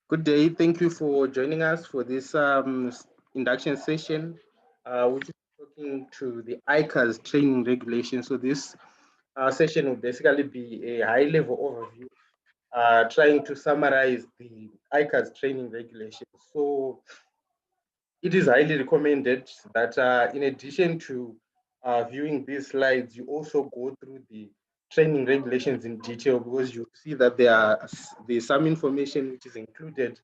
Good day. Thank you for joining us for this induction session, which is talking to the ICAS training regulation. So this session will basically be a high-level overview, trying to summarize the ICAS training regulation. So it is highly recommended that in addition to viewing these slides, you also go through the training regulations in detail because you see that there's some information which is included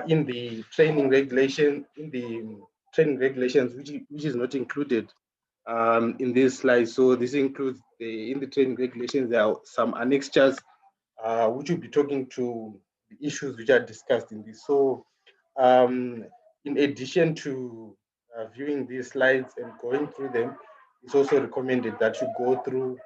in the training regulation, in the training regulations, which is not included in this slide. So this includes in the training regulations, there are some annexures which will be talking to the issues which are discussed in this. So um, in addition to viewing these slides and going through them, it's also recommended that you go through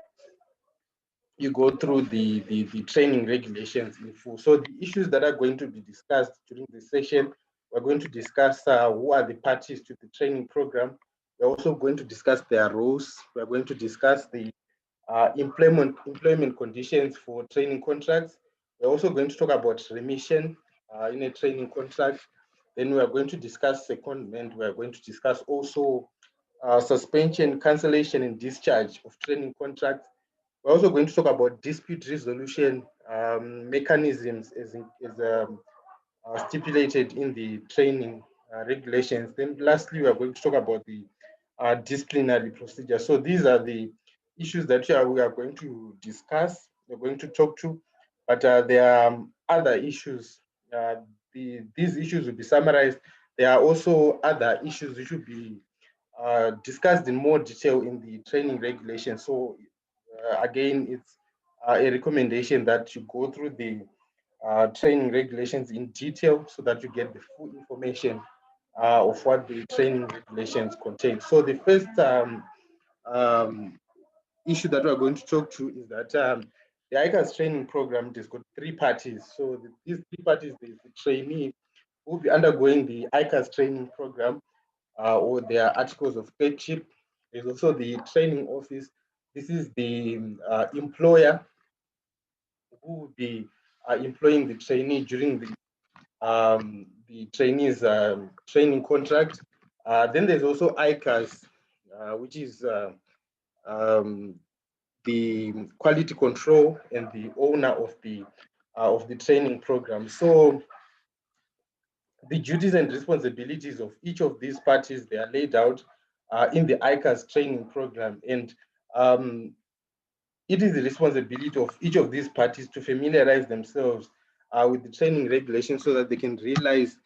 the training regulations in full. So the issues that are going to be discussed during this session, we're going to discuss who are the parties to the training program. We're also going to discuss their roles. We're going to discuss the employment conditions for training contracts. We're also going to talk about remission in a training contract. Then we are going to discuss secondment. We are going to discuss also suspension, cancellation, and discharge of training contracts. We're also going to talk about dispute resolution mechanisms as stipulated in the training regulations. Then lastly, we are going to talk about the disciplinary procedure. So these are the issues that we are going to discuss, we're going to talk to, but there are other issues. Uh, these issues will be summarized. There are also other issues which will be discussed in more detail in the training regulations. So again, it's a recommendation that you go through the training regulations in detail so that you get the full information of what the training regulations contain. So the first um, issue that we're going to talk to is that the ICAS training program has got three parties. So these three parties, there's the trainee who will be undergoing the ICAS training program or their articles of clerkship. There's also the training office. This is the employer who will be employing the trainee during the trainees training contract. Then there's also ICAS, which is um, the quality control and the owner of the training program. So the duties and responsibilities of each of these parties, they are laid out in the ICAS training program, and um, it is the responsibility of each of these parties to familiarize themselves with the training regulations so that they can realize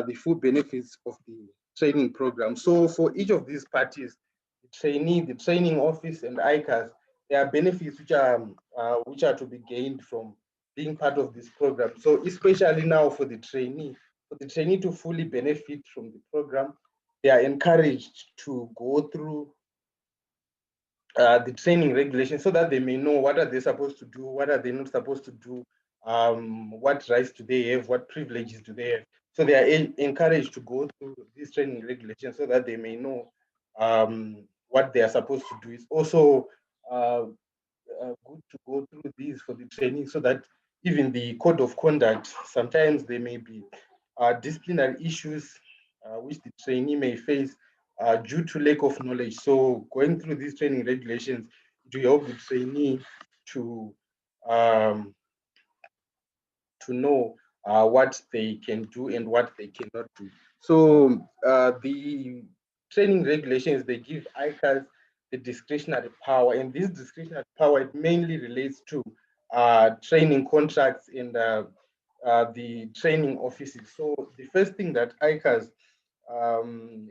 the full benefits of the training program. So for each of these parties, the trainee, the training office, and ICAS, there are benefits which are to be gained from being part of this program. So especially now for the trainee to fully benefit from the program, they are encouraged to go through the training regulations so that they may know what are they supposed to do, what are they not supposed to do, what rights do they have, what privileges do they have. So they are encouraged to go through these training regulations so that they may know what they are supposed to do. It's also good to go through these for the training so that even the code of conduct, sometimes there may be disciplinary issues which the trainee may face due to lack of knowledge. So going through these training regulations to help the trainee to um, to know what they can do and what they cannot do. So the training regulations, they give ICAS the discretionary power, and this discretionary power, it mainly relates to training contracts and the training offices. So the first thing that ICAS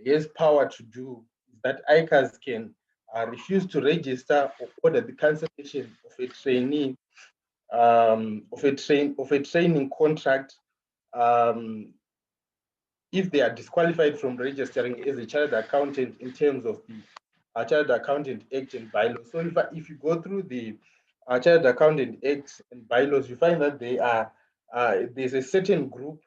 has power to do is that ICAS can refuse to register or order the cancellation of a trainee of a training contract um, if they are disqualified from registering as a chartered accountant in terms of the Chartered Accountant Act and bylaws. So if you go through the Chartered Accountant Act and bylaws, you find that there's a certain group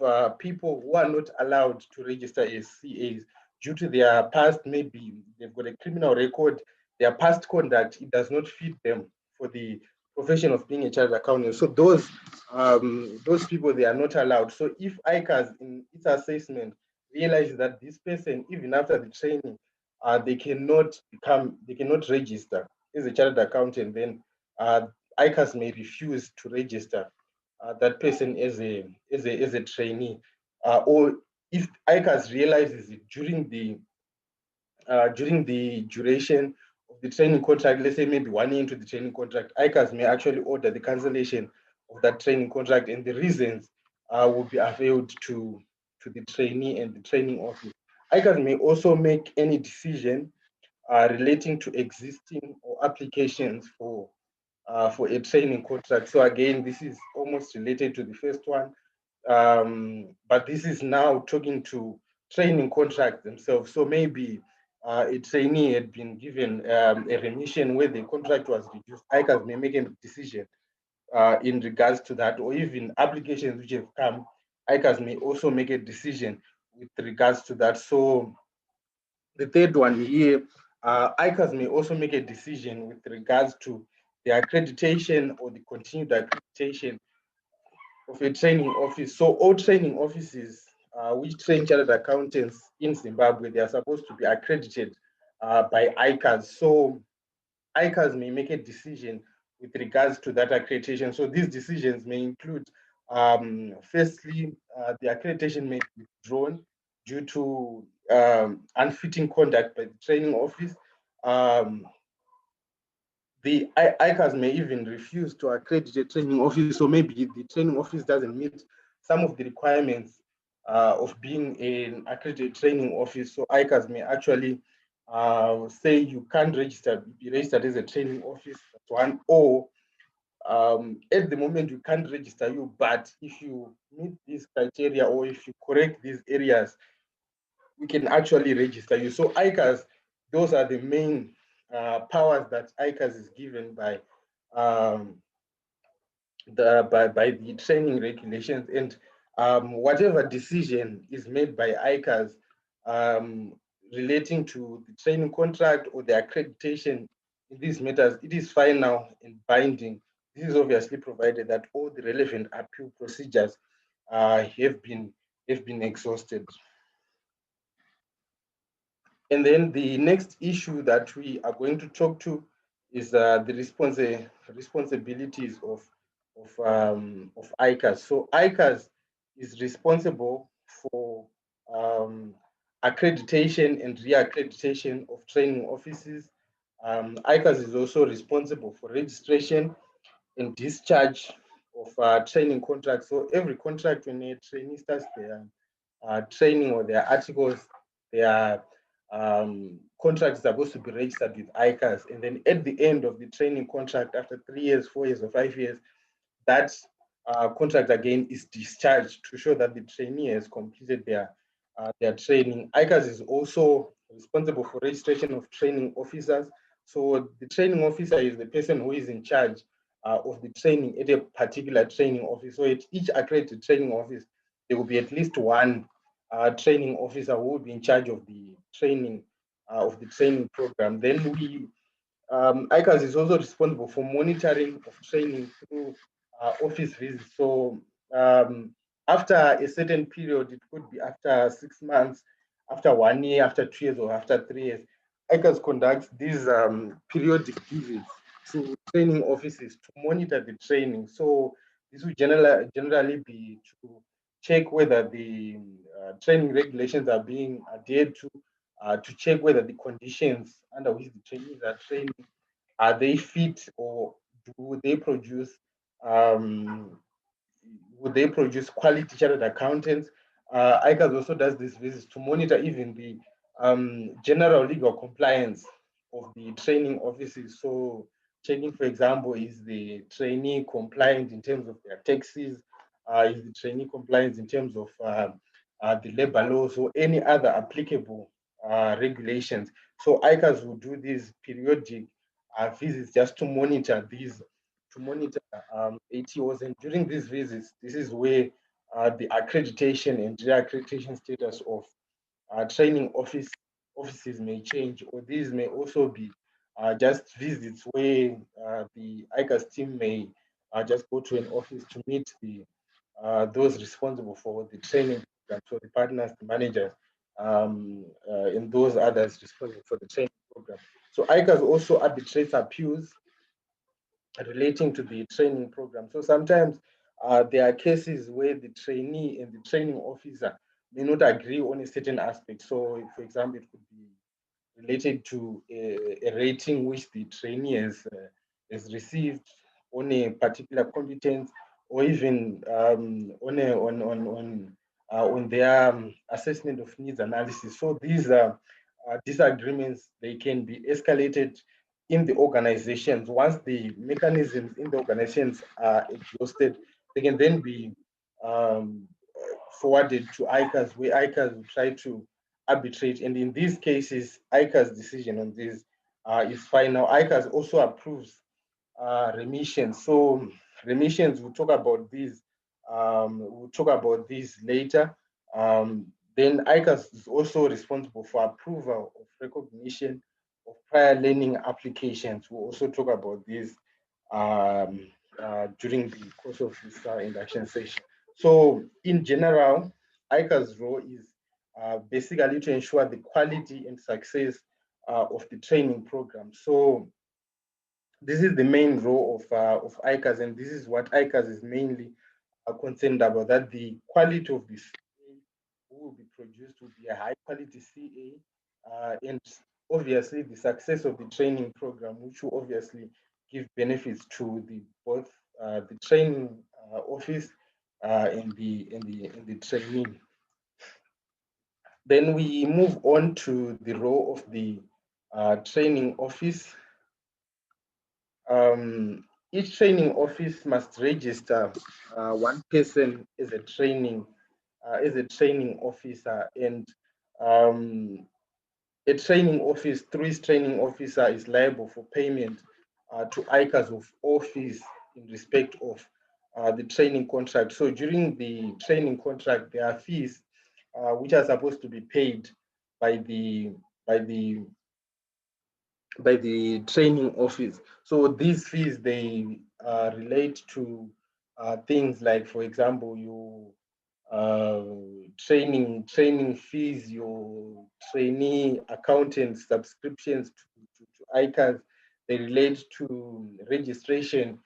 of people who are not allowed to register as CAs due to their past, maybe they've got a criminal record, their past conduct, it does not fit them for the profession of being a chartered accountant. So those those people, they are not allowed. So if ICAS in its assessment realizes that this person, even after the training, they cannot register as a chartered accountant, then ICAS may refuse to register that person as a trainee. Or if ICAS realizes it during the duration of the training contract, let's say maybe 1 year into the training contract, ICAS may actually order the cancellation of that training contract, and the reasons will be availed to the trainee and the training office. ICAS may also make any decision relating to existing or applications for a training contract. So again, this is almost related to the first one, but this is now talking to training contracts themselves. So maybe a trainee had been given a remission where the contract was reduced. ICAS may make a decision in regards to that, or even applications which have come. ICAS may also make a decision with regards to that. So the third one here, ICAS may also make a decision with regards to the accreditation or the continued accreditation of a training office. So all training offices which train chartered accountants in Zimbabwe, they are supposed to be accredited by ICAS. So ICAS may make a decision with regards to that accreditation. So these decisions may include, firstly, the accreditation may be withdrawn due to unfitting conduct by the training office. The ICAS may even refuse to accredit a training office, so maybe the training office doesn't meet some of the requirements of being an accredited training office. So ICAS may actually say you can't be registered as a training office, that's one, or at the moment you can't register you, but if you meet these criteria or if you correct these areas, we can actually register you. So ICAS, those are the main powers that ICAS is given by by the training regulations, and whatever decision is made by ICAS relating to the training contract or the accreditation in these matters, it is final and binding. This is obviously provided that all the relevant appeal procedures have been exhausted. And then the next issue that we are going to talk to is the responsibilities of ICAS. So ICAS is responsible for accreditation and reaccreditation of training offices. ICAS is also responsible for registration and discharge of training contracts. So every contract, when a trainee starts their training or their articles, their contract is supposed to be registered with ICAS. And then at the end of the training contract, after 3 years, 4 years, or 5 years, that contract again is discharged to show that the trainee has completed their training. ICAS is also responsible for registration of training officers. So the training officer is the person who is in charge of the training at a particular training office. So at each accredited training office, there will be at least one training officer who will be in charge of the training program. Then ICAS is also responsible for monitoring of training through office visits. So after a certain period, it could be after 6 months, after 1 year, after 2 years, or after 3 years, ICAS conducts these periodic visits to training offices to monitor the training. So this will generally be to check whether the training regulations are being adhered to check whether the conditions under which the trainees are training, are they fit, or do they produce um, would they produce quality chartered accountants? ICAS also does this visits to monitor even the general legal compliance of the training offices. So checking, for example, is the trainee compliant in terms of their taxes? Is the trainee compliant in terms of the labor laws or any other applicable regulations? So ICAS will do these periodic visits just to monitor ATOs. And during these visits, this is where the accreditation and reaccreditation status of training offices may change, or these may also be just visits where the ICAS team may just go to an office to meet the those responsible for the training program, so the partners, the managers, and those others responsible for the training program. So ICAS also arbitrates appeals relating to the training program. So sometimes there are cases where the trainee and the training officer may not agree on a certain aspect. So, for example, it could be related to a rating which the trainee has received on a particular competence, or even on their assessment of needs analysis. So these disagreements, they can be escalated in the organizations. Once the mechanisms in the organizations are exhausted, they can then be um, forwarded to ICAS, where ICAS will try to arbitrate. And in these cases, ICAS decision on this is final. ICAS also approves remissions. So remissions, we'll talk about these. We'll talk about these later. Then ICAS is also responsible for approval of recognition of prior learning applications. We'll also talk about this during the course of this induction session. So in general, ICAS' role is basically to ensure the quality and success of the training program. So this is the main role of ICAS, and this is what ICAS is mainly concerned about, that the quality of the CA who will be produced will be a high quality CA, and obviously the success of the training program, which will obviously give benefits to the both the training office and the trainee. Then we move on to the role of the training office. Each training office must register one person as a training officer, and a training office through his training officer is liable for payment to ICAS of all fees in respect of the training contract. So during the training contract, there are fees which are supposed to be paid by the by the by the training office. So these fees, they relate to things like, for example, your uh, training fees, your trainee accountant subscriptions to ICAS. They relate to registration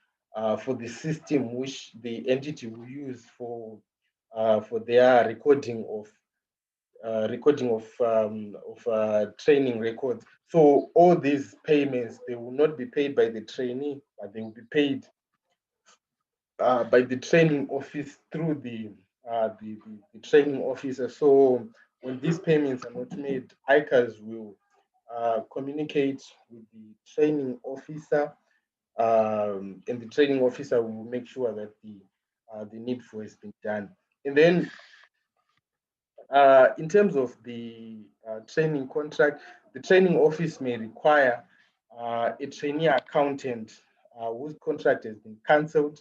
for the system which the entity will use for their recording of training records. So all these payments, they will not be paid by the trainee, but they will be paid by the training office through the training officer. So when these payments are not made, ICAS will communicate with the training officer, and the training officer will make sure that the needful has been done. And then in terms of the training contract, the training office may require a trainee accountant whose contract has been cancelled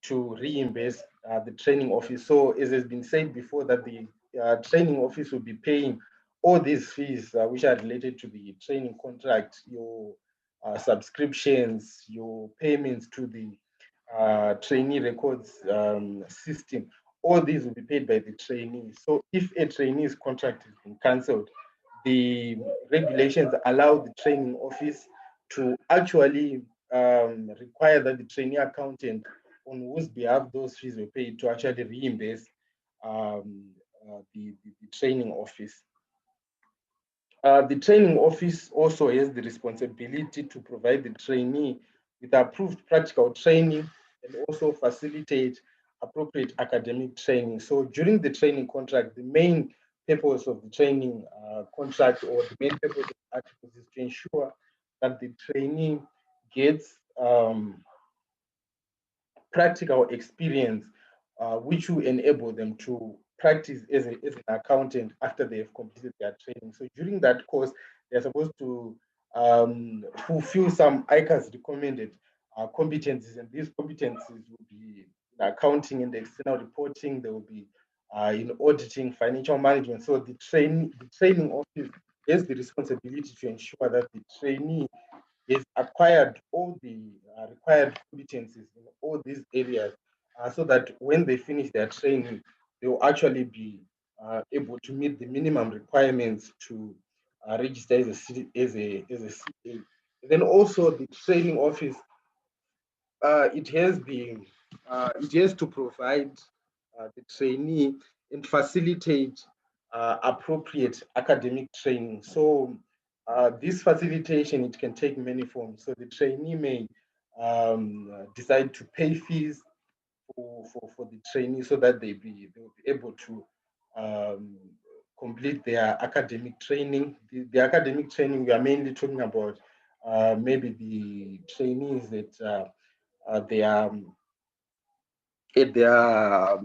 to reimburse the training office. So, as has been said before, that the training office will be paying all these fees which are related to the training contract, your subscriptions, your payments to the trainee records system. All these will be paid by the trainee. So if a trainee's contract has been cancelled, the regulations allow the training office to actually require that the trainee accountant on whose behalf those fees were paid to actually reimburse the training office. The training office also has the responsibility to provide the trainee with approved practical training and also facilitate appropriate academic training. So during the training contract, the main purpose of the training contract, or the main purpose of the articles, is to ensure that the trainee gets practical experience which will enable them to practice as an accountant after they have completed their training. So during that course, they're supposed to fulfill some ICAS recommended competencies, and these competencies will be in accounting and external reporting. They will be in auditing, financial management. So the training office has the responsibility to ensure that the trainee has acquired all the required competencies in all these areas, so that when they finish their training, they will actually be able to meet the minimum requirements to register as a CA. Then also the training office, it has to provide the trainee and facilitate appropriate academic training. So this facilitation, it can take many forms. So the trainee may decide to pay fees for the trainee so that they'll be able to um, complete their academic training. The academic training, we are mainly talking about maybe the trainees that they are at their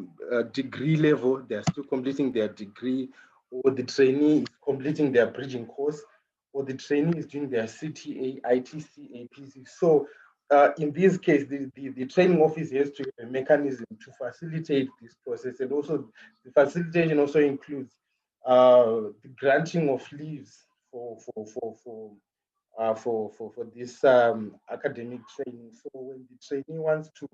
degree level, they are still completing their degree, or the trainee is completing their bridging course, or the trainee is doing their CTA, ITC, APC. So in this case, the training office has to have a mechanism to facilitate this process. And also the facilitation also includes the granting of leaves for this academic training. So when the trainee wants to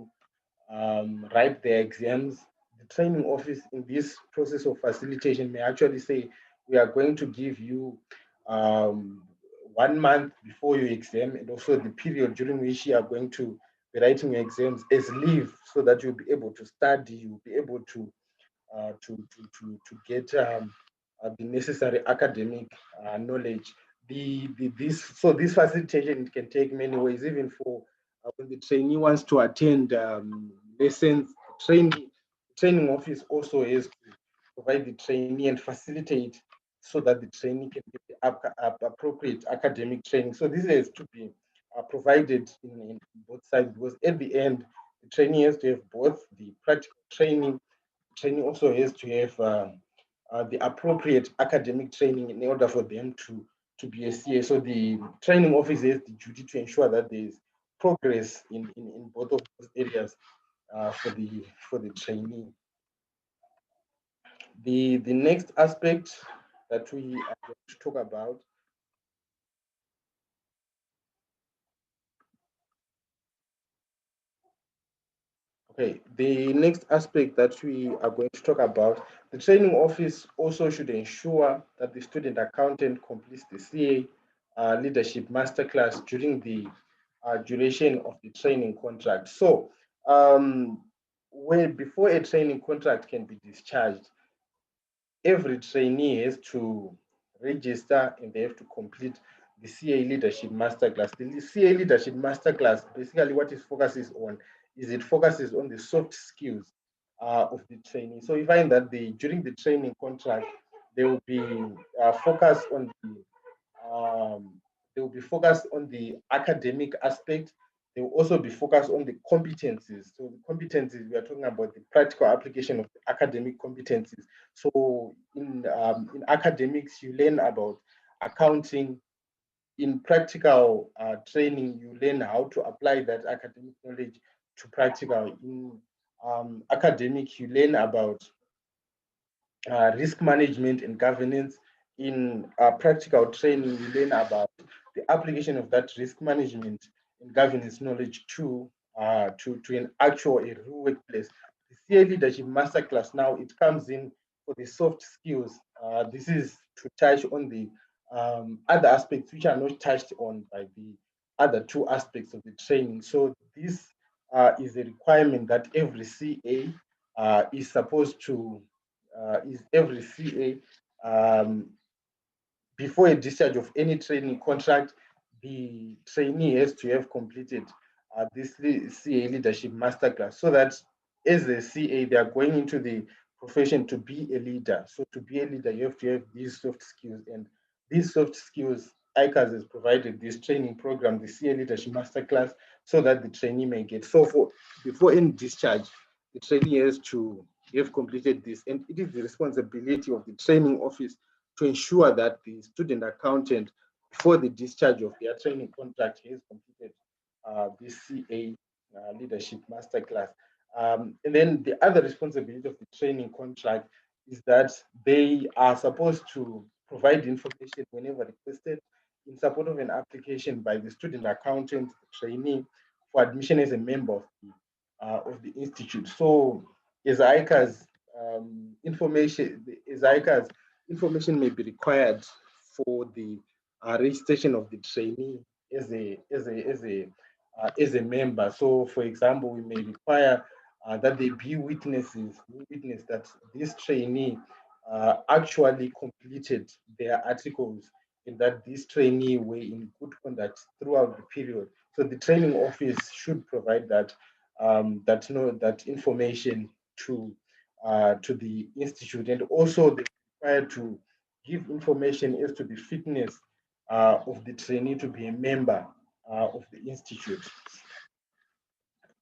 write their exams, the training office in this process of facilitation may actually say, we are going to give you 1 month before your exam, and also the period during which you are going to be writing your exams as leave, so that you'll be able to study, you'll be able to get the necessary academic knowledge. This facilitation, it can take many ways, even for when the trainee wants to attend lessons. Training office also has to provide the trainee and facilitate so that the trainee can get the appropriate academic training. So this has to be provided in both sides, because at the end, the trainee has to have both the practical training. Training also has to have the appropriate academic training in order for them to be a CA. So the training office has the duty to ensure that there is progress in both of those areas for the trainee. The next aspect that we are going to talk about. Okay, the next aspect that we are going to talk about, the training office also should ensure that the student accountant completes the CA leadership masterclass during the duration of the training contract. So, before a training contract can be discharged, every trainee has to register and they have to complete the CA Leadership Masterclass. The CA Leadership Masterclass, basically what it focuses on is it focuses on the soft skills of the trainee. So you find that during the training contract, they will be focused on they will be focused on the academic aspect. They will also be focused on the competencies. So the competencies, we are talking about the practical application of the academic competencies. So in academics, you learn about accounting. In practical training, you learn how to apply that academic knowledge to practical. In academic, you learn about risk management and governance. In practical training, you learn about the application of that risk management and governance knowledge to an actual a real workplace. The CA Leadership Masterclass, now it comes in for the soft skills. This is to touch on the other aspects which are not touched on by the other two aspects of the training. So this is a requirement that every CA is supposed to is every CA before a discharge of any training contract, the trainee has to have completed this CA leadership masterclass, so that as a CA, they are going into the profession to be a leader. So to be a leader, you have to have these soft skills, and these soft skills, ICAS has provided this training program, the CA leadership masterclass, so that the trainee may get. So before any discharge, the trainee has to have completed this, and it is the responsibility of the training office to ensure that the student accountant, before the discharge of their training contract, has completed this CA leadership masterclass. And then the other responsibility of the training contract is that they are supposed to provide information whenever requested in support of an application by the student accountant trainee for admission as a member of the institute. So as ICAS information may be required for the registration of the trainee as a member. So, for example, we may require that they be witnesses who witness that this trainee actually completed their articles and that this trainee were in good conduct throughout the period. So the training office should provide that information to the institute, and also they require to give information as to the fitness of the trainee to be a member of the institute.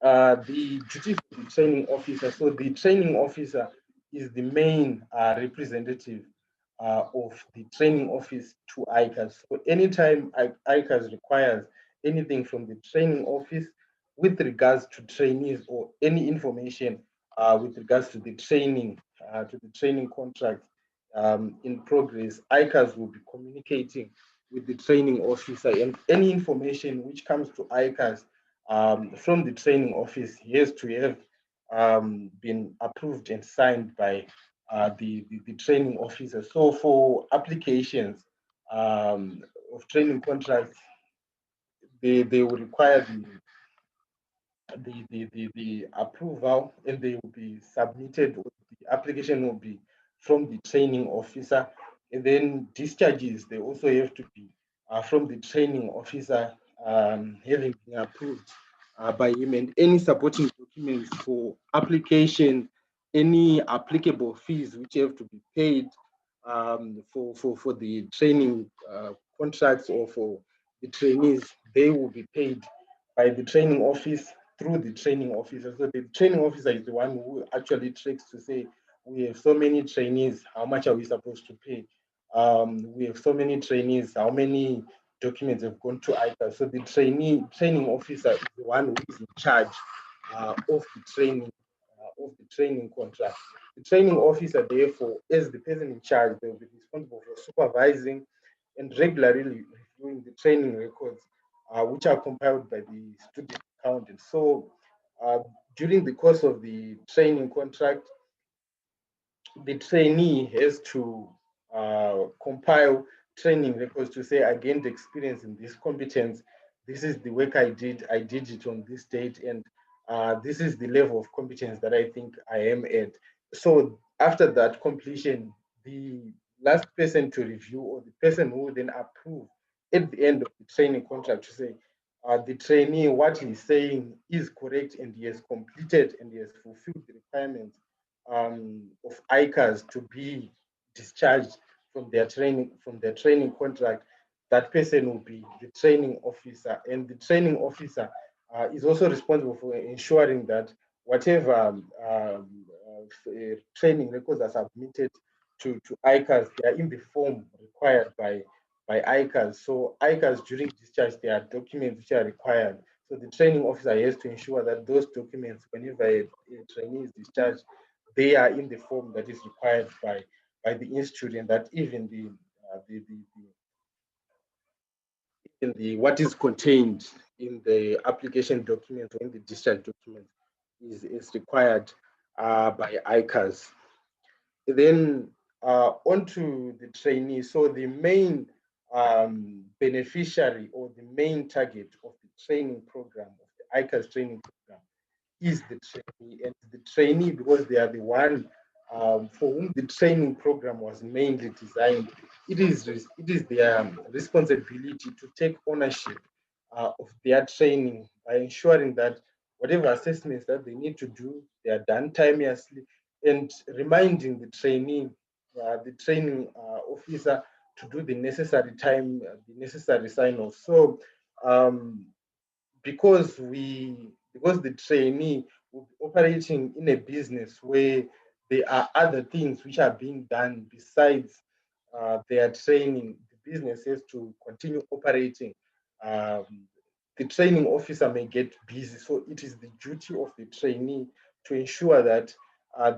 The duties of the training officer. So the training officer is the main representative of the training office to ICAS. So anytime ICAS requires anything from the training office with regards to trainees or any information with regards to the training contract in progress, ICAS will be communicating with the training officer, and any information which comes to ICAS from the training office has to have been approved and signed by the training officer. So for applications of training contracts, they will require the approval, and they will be submitted, the application will be from the training officer, and then discharges, they also have to be from the training officer, having been approved by him, and any supporting documents for application, any applicable fees which have to be paid for the training contracts or for the trainees, they will be paid by the training office through the training officer. So the training officer is the one who actually tracks to say, we have so many trainees, how much are we supposed to pay? We have so many trainees, how many documents have gone to ICAS? So the training officer is the one who is in charge of the training contract. The training officer, therefore, is the person in charge. They will be responsible for supervising and regularly reviewing the training records, which are compiled by the student accountant. So, during the course of the training contract, the trainee has to compile training records to say, I gained experience in this competence. This is the work I did it on this date, and this is the level of competence that I think I am at. So after that completion, the last person to review, or the person who then approve at the end of the training contract, to say the trainee, what he's saying is correct, and he has completed and he has fulfilled the requirements of ICAS to be discharged from their training contract. That person will be the training officer, and the training officer is also responsible for ensuring that whatever training records are submitted to ICAS, they are in the form required by ICAS. So ICAS, during discharge, there are documents which are required. So the training officer has to ensure that those documents, whenever a trainee is discharged, they are in the form that is required by the institute, and that even the what is contained in the application document or in the discharge document is required by ICAS. Then onto the trainee. So the main beneficiary or the main target of the training program, of the ICAS training program, is the trainee. And the trainee, because they are the one for whom the training program was mainly designed, it is their responsibility to take ownership of their training by ensuring that whatever assessments that they need to do, they are done timeously, and reminding the trainee, the training officer, to do the necessary the necessary sign-off. So because the trainee will be operating in a business where there are other things which are being done besides their training, the business has to continue operating. Um, the training officer may get busy, so it is the duty of the trainee to ensure that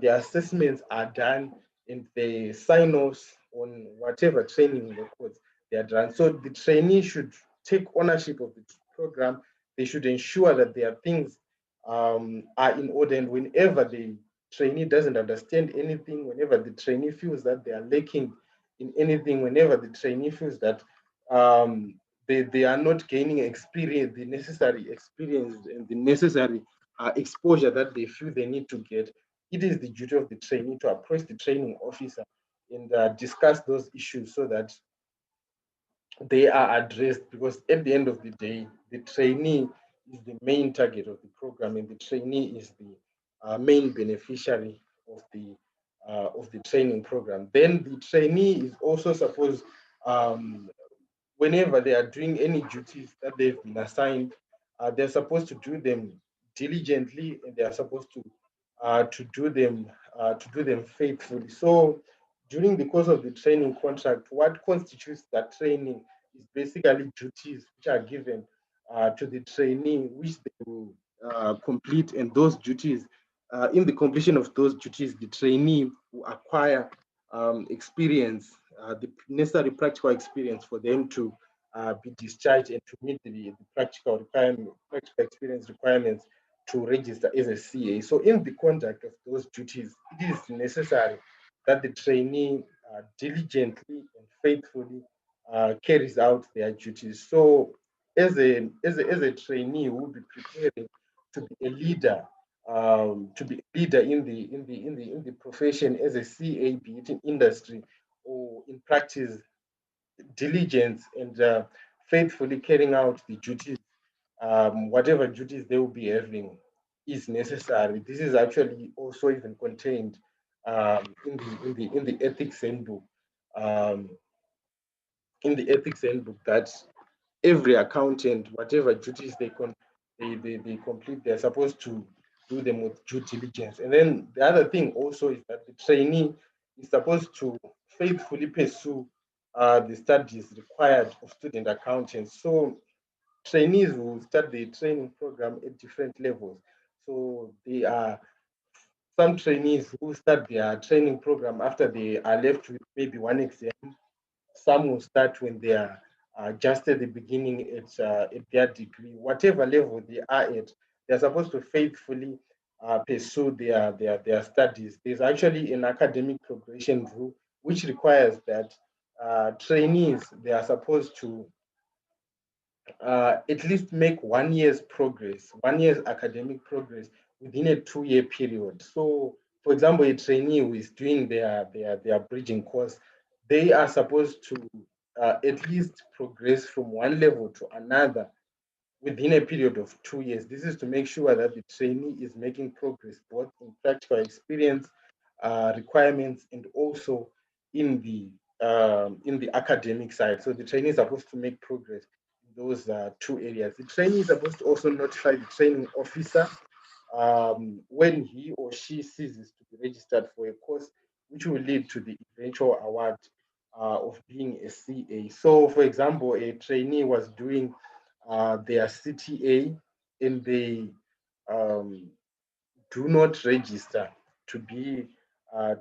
the assessments are done and the sign-offs on whatever training records they are done. So the trainee should take ownership of the program. They should ensure that their things are in order. And whenever the trainee doesn't understand anything, whenever the trainee feels that they are lacking in anything, whenever the trainee feels that they are not gaining experience, the necessary experience and the necessary exposure that they feel they need to get, it is the duty of the trainee to approach the training officer and discuss those issues so that they are addressed, because at the end of the day, the trainee is the main target of the program, and the trainee is the main beneficiary of the training program. Then the trainee is also supposed, whenever they are doing any duties that they've been assigned, they're supposed to do them diligently, and they are supposed to do them faithfully. So during the course of the training contract, what constitutes that training is basically duties which are given to the trainee, which they will complete, and those duties, in the completion of those duties, the trainee will acquire experience, the necessary practical experience for them to be discharged and to meet the practical requirement, practical experience requirements to register as a CA. So in the conduct of those duties, it is necessary that the trainee diligently and faithfully carries out their duties. So as a trainee who will be preparing to be a leader, in the profession as a CA, be it in industry or in practice, diligence and faithfully carrying out the duties, whatever duties they will be having, is necessary. This is actually also even contained in the ethics handbook. Um, in the ethics handbook, that every accountant, whatever duties they complete, they're supposed to do them with due diligence. And then the other thing also is that the trainee is supposed to faithfully pursue the studies required of student accountants. So trainees will start the training program at different levels. So they are some trainees who start their training program after they are left with maybe one exam. Some will start when they are just at the beginning at their degree. Whatever level they are at, they're supposed to faithfully pursue their studies. There's actually an academic progression rule which requires that trainees, they are supposed to at least make 1 year's progress, 1 year's academic progress within a 2 year period. So, for example, a trainee who is doing their bridging course, they are supposed to at least progress from one level to another within a period of 2 years. This is to make sure that the trainee is making progress both in practical experience requirements and also in the academic side. So the trainee is supposed to make progress in those two areas. The trainee is supposed to also notify the training officer when he or she ceases to be registered for a course, which will lead to the eventual award of being a CA. So, for example, a trainee was doing their CTA and they um, do not register to be for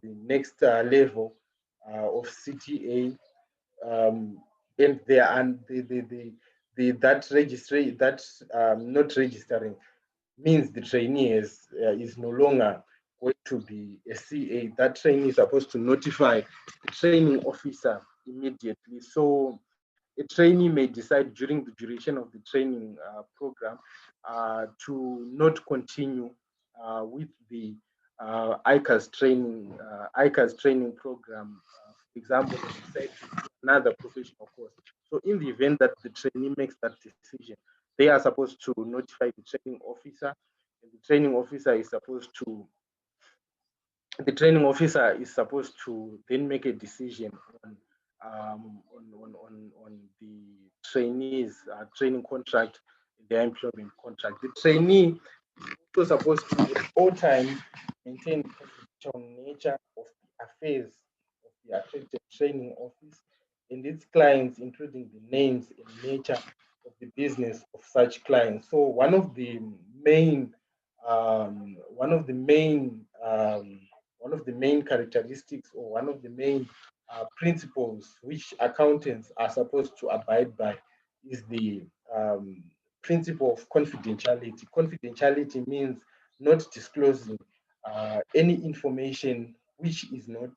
the next level of CTA, and they are and the that registry that not registering means the trainee is no longer going to be a CA. That trainee is supposed to notify the training officer immediately. So a trainee may decide during the duration of the training program to not continue with the ICAS training program. For example, they decide to do another professional course. So in the event that the trainee makes that decision, they are supposed to notify the training officer, and the training officer is supposed to then make a decision on the trainees training contract, their employment contract. The trainee is also supposed to at all times maintain the confidential nature of the affairs of the accredited training office and its clients, including the names and nature of the business of such clients. So main one of the main characteristics, or one of the main principles which accountants are supposed to abide by is the principle of confidentiality. Confidentiality means not disclosing any information which is not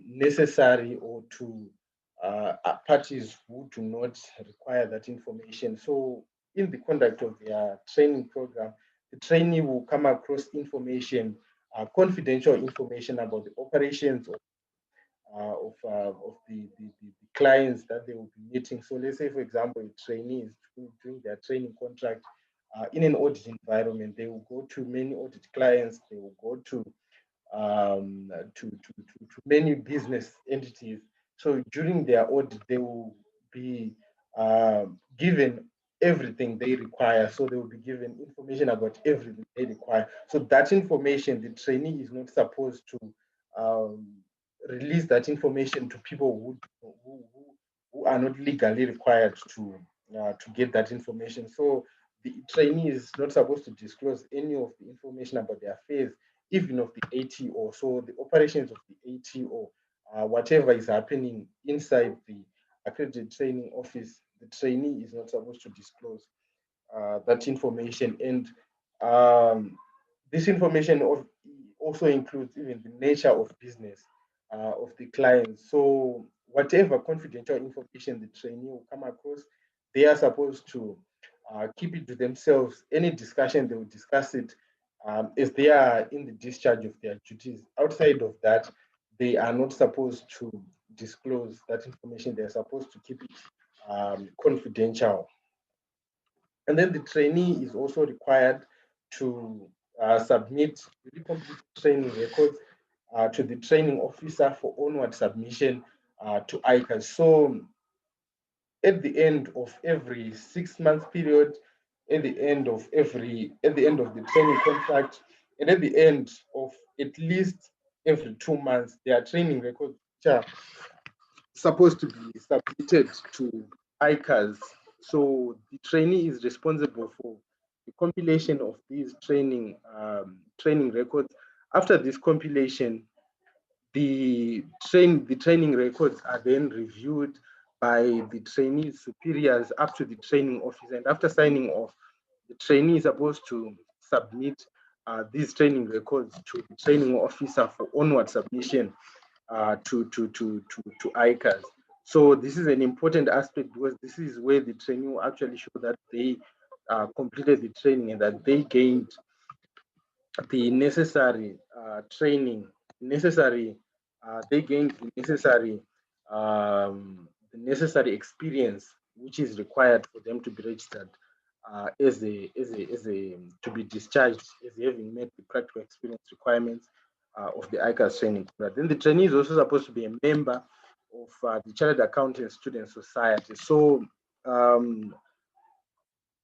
necessary or to parties who do not require that information. So in the conduct of their training program, the trainee will come across information, confidential information about the operations of the clients that they will be meeting. So let's say, for example, a trainee is doing their training contract in an audit environment. They will go to many audit clients. They will go to many business entities. So during their audit, they will be given everything they require. So they will be given information about everything they require. So that information, the trainee is not supposed to release that information to people who are not legally required to get that information. So the trainee is not supposed to disclose any of the information about their affairs, even of the ATO. So the operations of the ATO, whatever is happening inside the accredited training office, the trainee is not supposed to disclose that information. And this information also includes even the nature of business of the client. So whatever confidential information the trainee will come across, they are supposed to keep it to themselves. Any discussion, they will discuss it as they are in the discharge of their duties. Outside of that, they are not supposed to disclose that information. They're supposed to keep it confidential. And then the trainee is also required to submit really complete training records to the training officer for onward submission to ICAS. So at the end of every 6 month period, at the end of the training contract, and at the end of at least every 2 months, there are training records which are supposed to be submitted to ICAS. So the trainee is responsible for the compilation of these training records. After this compilation, the training records are then reviewed by the trainee's superiors up to the training officer. And after signing off, the trainee is supposed to submit these training records to the training officer for onward submission to ICAS. So this is an important aspect because this is where the trainee will actually show that they completed the training and that they gained the necessary training, they gained the necessary experience which is required for them to be registered to be discharged as having met the practical experience requirements of the ICAS training. But then the trainee is also supposed to be a member of the Chartered Accountant Student Society. So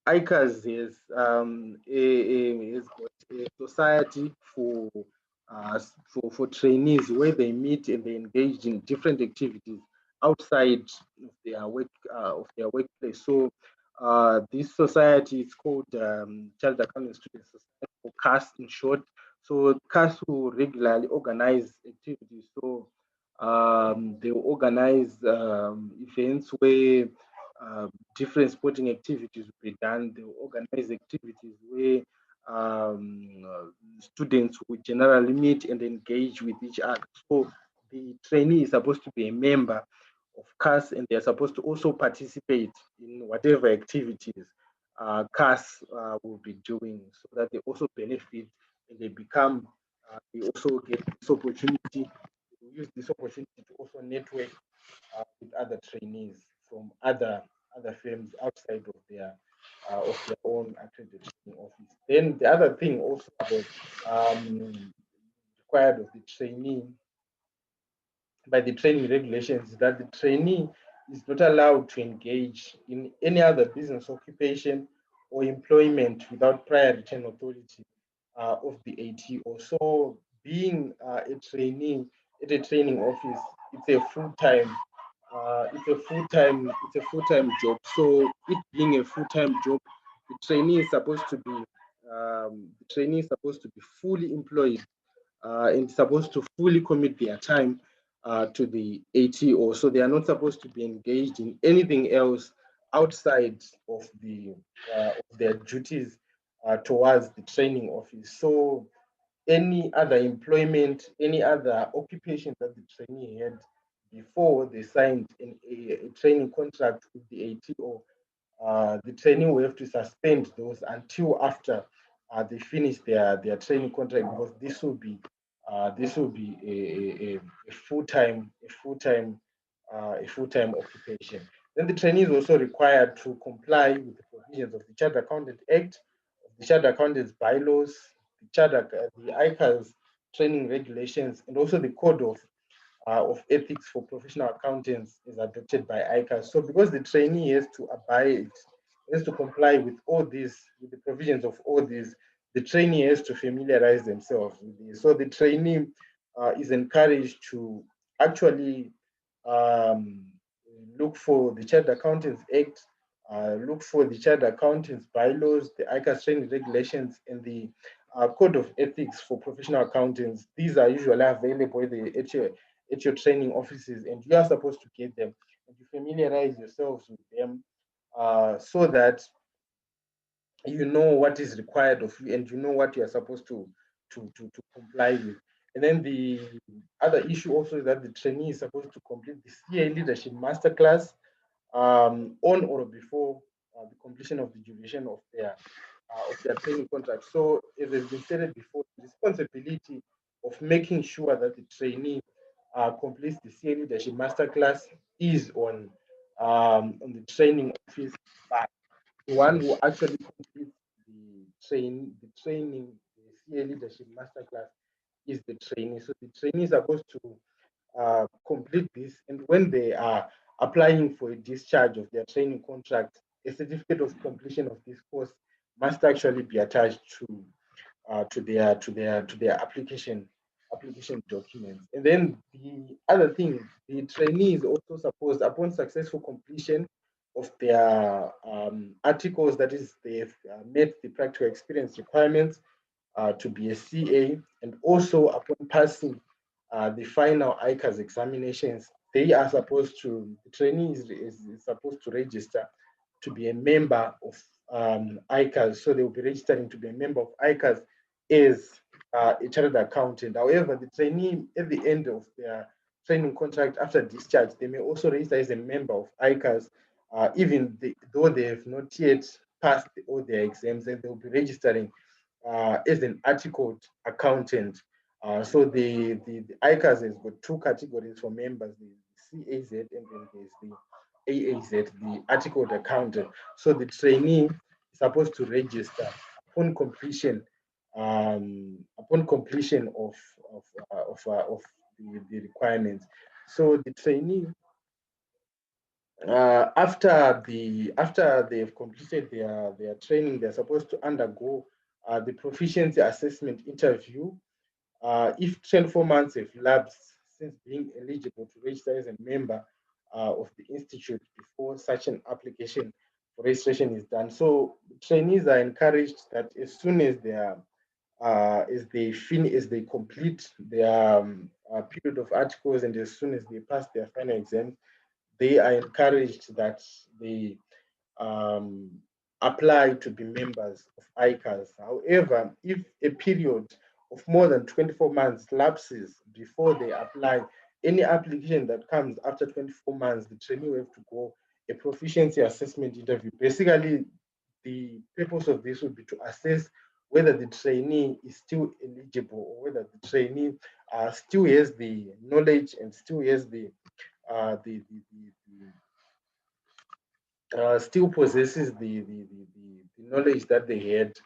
ICAS has got a society for trainees where they meet and they engage in different activities outside of their workplace. So this society is called Child Accounting Students Society, or CAS in short. So CAS will regularly organize activities. So they will organize events where different sporting activities will be done. They will organize activities where students will generally meet and engage with each other. So the trainee is supposed to be a member of CAS, and they're supposed to also participate in whatever activities CAS will be doing, so that they also benefit and they also get this opportunity, use this opportunity to also network with other trainees from other firms outside of their own accreditation office. Then the other thing also about required of the trainee by the training regulations is that the trainee is not allowed to engage in any other business occupation or employment without prior written authority of the ATO. So being a trainee at a training office, it's a full-time job. So it being a full-time job, the trainee is supposed to be fully employed and supposed to fully commit their time to the ATO. So they are not supposed to be engaged in anything else outside of their duties towards the training office. So any other employment, any other occupation that the trainee had before they signed a training contract with the ATO, the trainee will have to suspend those until after they finish their training contract, because this will be a full-time occupation. Then the trainee is also required to comply with the provisions of the Chartered Accountant Act, the Chartered Accountants bylaws, the ICAS training regulations, and also the code of ethics for professional accountants is adopted by ICAS. So because the trainee has to abide, has to comply with all these, with the provisions of all these, the trainee has to familiarize themselves with this. So the trainee is encouraged to actually um, look for the Chartered Accountants Act, look for the Chartered Accountants bylaws, the ICAS training regulations, and the code of ethics for professional accountants. These are usually available at your training offices, and you are supposed to get them and you familiarize yourselves with them so that you know what is required of you and you know what you are supposed to comply with. And then the other issue also is that the trainee is supposed to complete the CA leadership masterclass on or before the completion of the duration of their training contract. So, as has been stated before, the responsibility of making sure that the trainee completes the CA leadership masterclass is on the training office, but the one who actually completes the training, the CA leadership masterclass is the trainee. So the trainee is supposed to complete this, and when they are applying for a discharge of their training contract, a certificate of completion of this course must actually be attached to their application documents. And then the other thing, the trainee is also supposed, upon successful completion of their articles, that is, they've met the practical experience requirements to be a CA, and also upon passing the final ICAS examinations, they are supposed to, the trainee is supposed to register to be a member of ICAS. So they will be registering to be a member of ICAS as a chartered accountant. However, the trainee at the end of their training contract after discharge, they may also register as a member of ICAS, though they have not yet passed all their exams, and they'll be registering as an articled accountant. So the ICAS has got two categories for members, the CAZ and then there's the AAZ, the articled accountant. So the trainee is supposed to register upon completion of the requirements. So the trainee, after they've completed their training, they're supposed to undergo the proficiency assessment interview. If 24 months have elapsed since being eligible to register as a member of the institute before such an application for registration is done. So trainees are encouraged that as soon as they are as they complete their period of articles, and as soon as they pass their final exams, they are encouraged that they um, apply to be members of ICAS. However, if a period of more than 24 months lapses before they apply, any application that comes after 24 months, the trainee will have to go a proficiency assessment interview. Basically, the purpose of this would be to assess whether the trainee is still eligible, or whether the trainee still has the knowledge and still has still possesses the knowledge that they had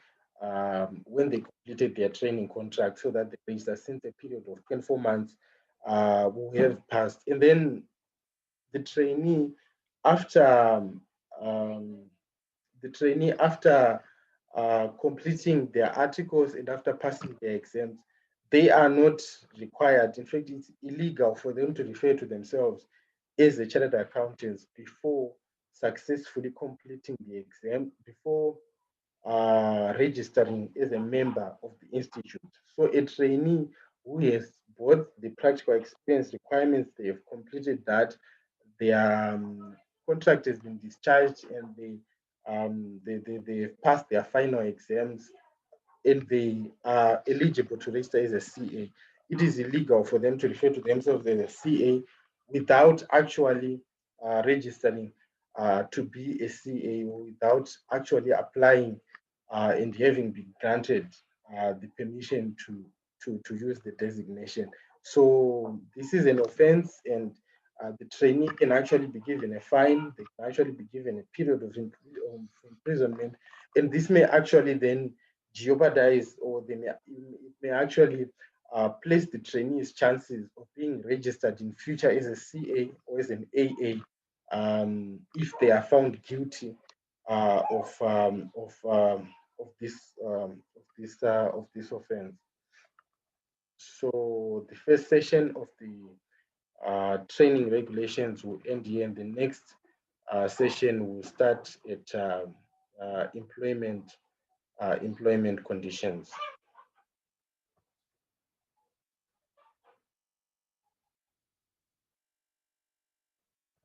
when they completed their training contract, so that they reached a since a period of 24 months will have passed. And then the trainee, after um, completing their articles and after passing their exams, they are not required. In fact, it's illegal for them to refer to themselves as a chartered accountants before successfully completing the exam, before registering as a member of the institute. So a trainee who has both the practical experience requirements, they have completed that, their contract has been discharged, and they have passed their final exams, and they are eligible to register as a CA. It is illegal for them to refer to themselves as a CA without actually registering to be a CA, or without actually applying and having been granted the permission to use the designation. So this is an offense, and the trainee can actually be given a fine. They can actually be given a period of imprisonment, and this may actually then jeopardize, or it may actually place the trainee's chances of being registered in future as a CA or as an AA, if they are found guilty of this offense. So the first session of the training regulations will end here, and the next session will start at employment conditions.